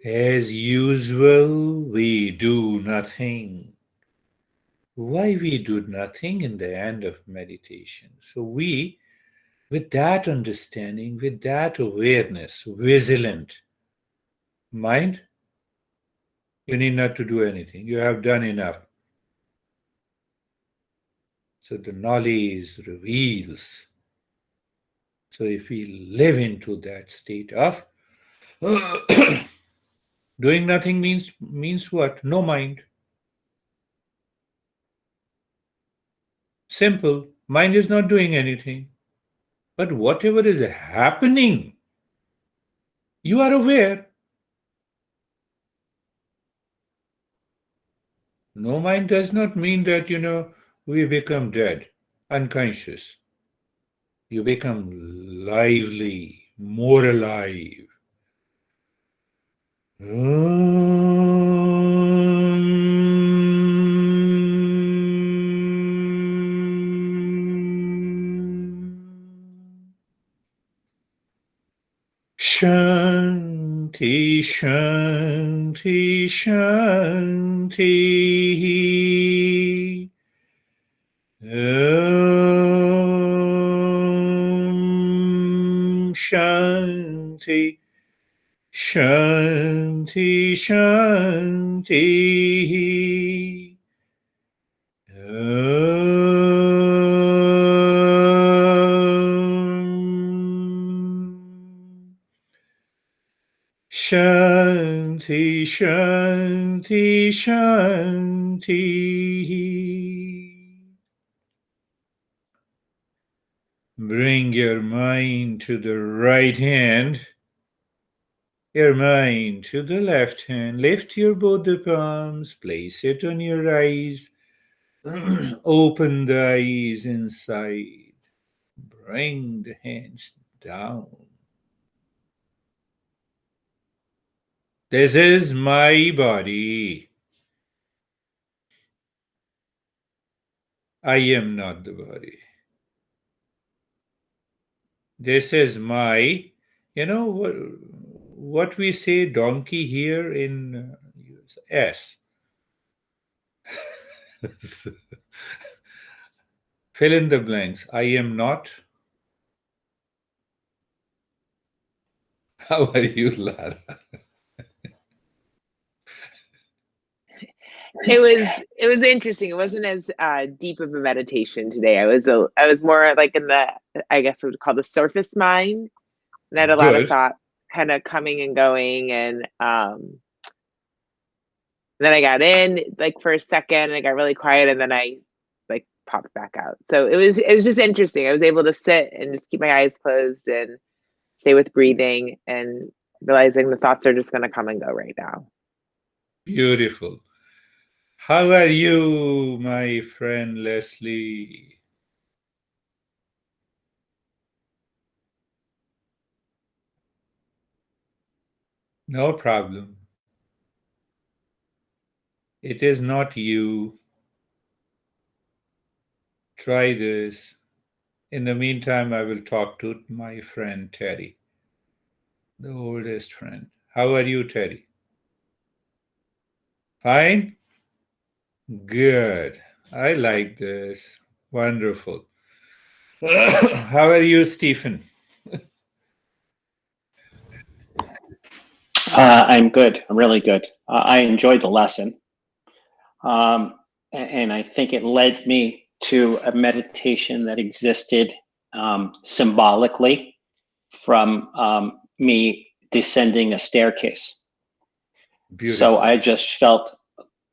As usual, we do nothing. Why we do nothing in the end of meditation? So we, with that understanding, with that awareness, vigilant mind, you need not to do anything. You have done enough. So the knowledge reveals. So if we live into that state of doing nothing means what? No mind. Simple. Mind is not doing anything. But whatever is happening, you are aware. No mind does not mean that, we become dead, unconscious. You become lively, more alive. Shanti, Shanti, Shanti. Shanti, Shanti, Shanti. Shanti, Shanti, Shanti. Bring your mind to the right hand, your mind to the left hand. Lift your both the palms, place it on your eyes. Open the eyes inside. Bring the hands down. This is my body. I am not the body. This is my, what we say donkey here in S. Fill in the blanks. I am not. How are you, Lara? It was interesting. It wasn't as deep of a meditation today. I was more like in the, I guess what would call the surface mind, and I had a lot of Good. thought kind of coming and going, and then I got in like for a second and I got really quiet, and then I like popped back out. So it was just interesting. I was able to sit and just keep my eyes closed and stay with breathing and realizing the thoughts are just going to come and go right now. Beautiful. How are you, my friend Leslie? No problem. It is not you. Try this. In the meantime, I will talk to my friend Terry, the oldest friend. How are you, Terry? Fine? Good. I like this. Wonderful. How are you, Stephen? I'm good. I'm really good. I enjoyed the lesson. And I think it led me to a meditation that existed symbolically from me descending a staircase. So Beautiful. I just felt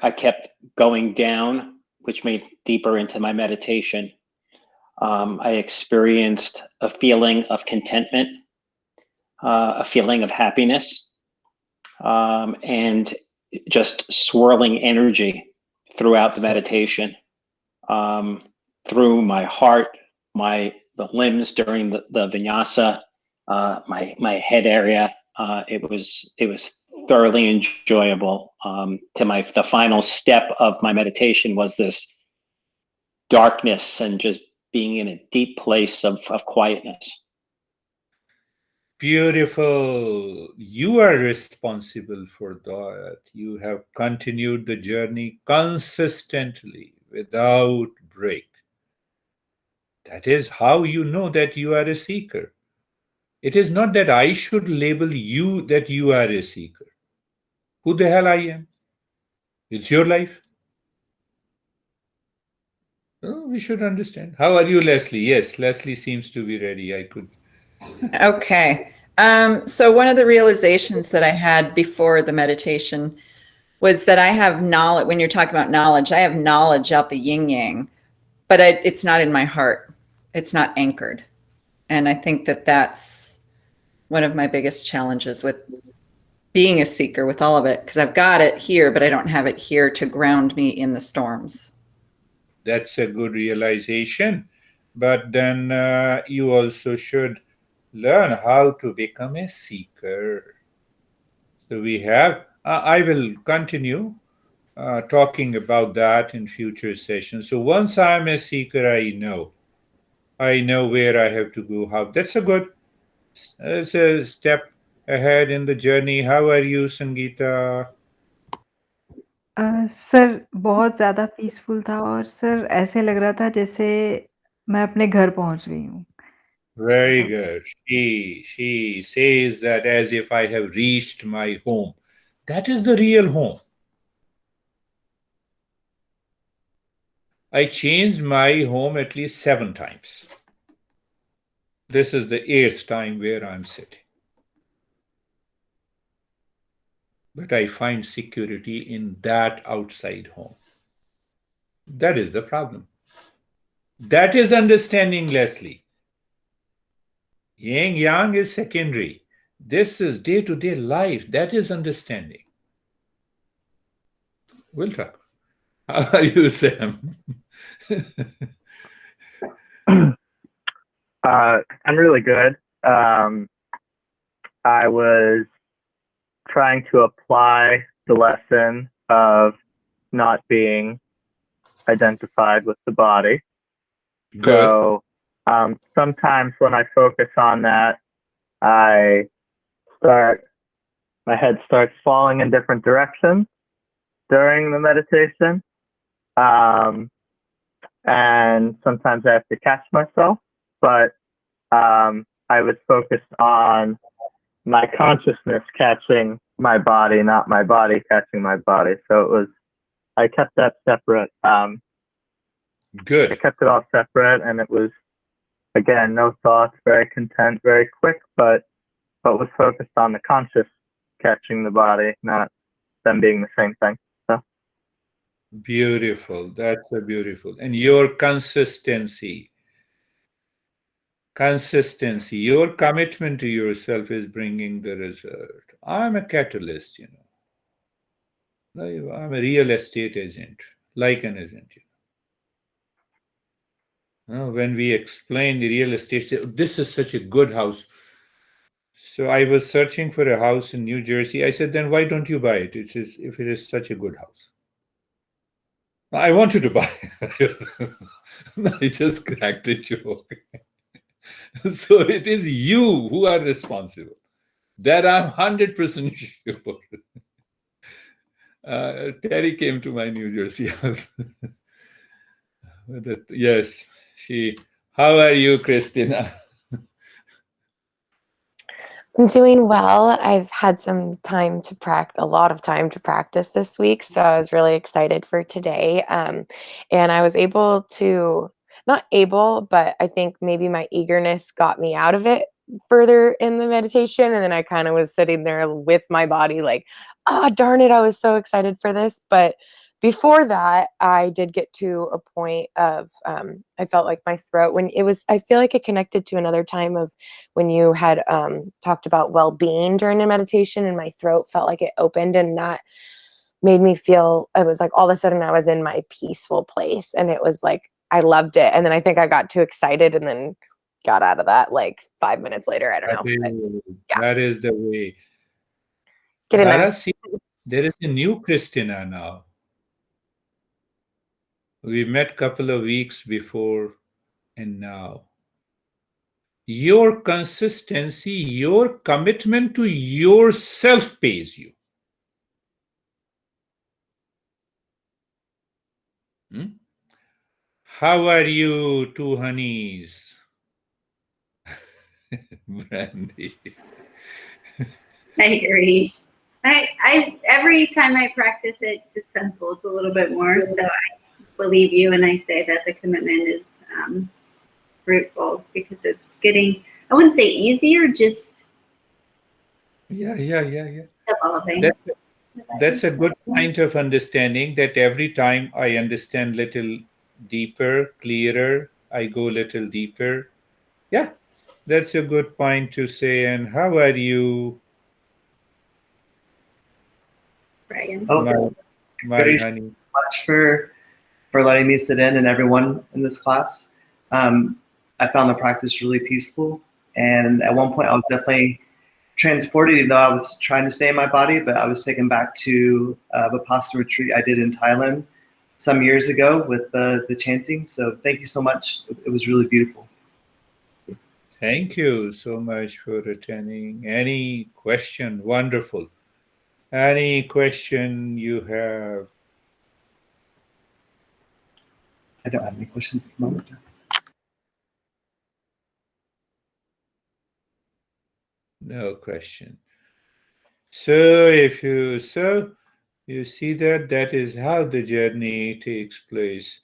I kept going down, which made deeper into my meditation. I experienced a feeling of contentment, a feeling of happiness, and just swirling energy throughout the meditation, through my heart, the limbs during the vinyasa, my head area. It was thoroughly enjoyable. The final step of my meditation was this darkness and just being in a deep place of quietness. Beautiful. You are responsible for that. You have continued the journey consistently without break. That is how you know that you are a seeker. It is not that I should label you that you are a seeker. Who the hell I am? It's your life. Oh, we should understand. How are you, Leslie? Yes, Leslie seems to be ready. I could. Okay. So one of the realizations that I had before the meditation was that I have knowledge. When you're talking about knowledge, I have knowledge out the yin yang, but it's not in my heart. It's not anchored. And I think that that's one of my biggest challenges with being a seeker, with all of it, because I've got it here, but I don't have it here to ground me in the storms. That's a good realization. But then you also should learn how to become a seeker. So we have, I will continue talking about that in future sessions. So once I'm a seeker, I know where I have to go. How that's a good, it's a step ahead in the journey. How are you, Sangeeta? Sir बहुत ज़्यादा peaceful था और sir ऐसे लग रहा था जैसे मैं अपने घर पहुँच गई हूँ। Very मतलब good. She says that as if I have reached my home. That is the real home. I changed my home at least 7 times. This is the 8th time where I'm sitting. But I find security in that outside home. That is the problem. That is understanding, Leslie. Yin yang is secondary. This is day to day life. That is understanding. We'll talk. How are you, Sam? I'm really good. I was trying to apply the lesson of not being identified with the body. Good. So sometimes when I focus on that, my head starts falling in different directions during the meditation. And sometimes I have to catch myself, but I was focused on my consciousness catching my body, not my body catching my body. So I kept that separate. Good. I kept it all separate, and it was, again, no thoughts, very content, very quick, but was focused on the conscious catching the body, not them being the same thing. So Beautiful. That's a beautiful. And your consistency, your commitment to yourself is bringing the result. I'm a catalyst, I'm a real estate agent, like an agent. When we explain the real estate, this is such a good house. So I was searching for a house in New Jersey. I said, then why don't you buy it? It says, if it is such a good house. I wanted to buy it. I just cracked a joke. So it is you who are responsible. That I'm 100% sure. Terry came to my New Jersey house. Yes, she. How are you, Christina? I'm doing well. I've had some time to practice, a lot of time to practice this week, so I was really excited for today. And I was able to, not able, but I think maybe my eagerness got me out of it further in the meditation. And then I kind of was sitting there with my body like, ah, darn it, I was so excited for this. But before that, I did get to a point of, I felt like my throat, when it was, I feel like it connected to another time of when you had talked about well-being during a meditation, and my throat felt like it opened, and that made me feel, it was like all of a sudden I was in my peaceful place, and it was like I loved it. And then I think I got too excited and then got out of that like 5 minutes later. I don't know. But, yeah, That is the way. get in there. Dara, see, there is a new Christina now. We met a couple of weeks before and now. your consistency, your commitment to yourself pays you. How are you, two honeys? Brandy. Hi, Girish. I every time I practice it just unfolds a little bit more. So I believe you, and I say that the commitment is fruitful because it's getting, I wouldn't say easier, just Yeah. evolving. That's a good point of understanding, that every time I understand little deeper, clearer, I go little deeper. Yeah, that's a good point to say. And how are you, Brian. Oh, my very honey? much for letting me sit in and everyone in this class. I found the practice really peaceful, and at one point I was definitely transported, even though I was trying to stay in my body, but I was taken back to a Vipassana retreat I did in Thailand some years ago with the chanting. So thank you so much. It was really beautiful. Thank you so much for attending. Any question? Wonderful. Any question you have? I don't have any questions at the moment. No question. So you see that is how the journey takes place.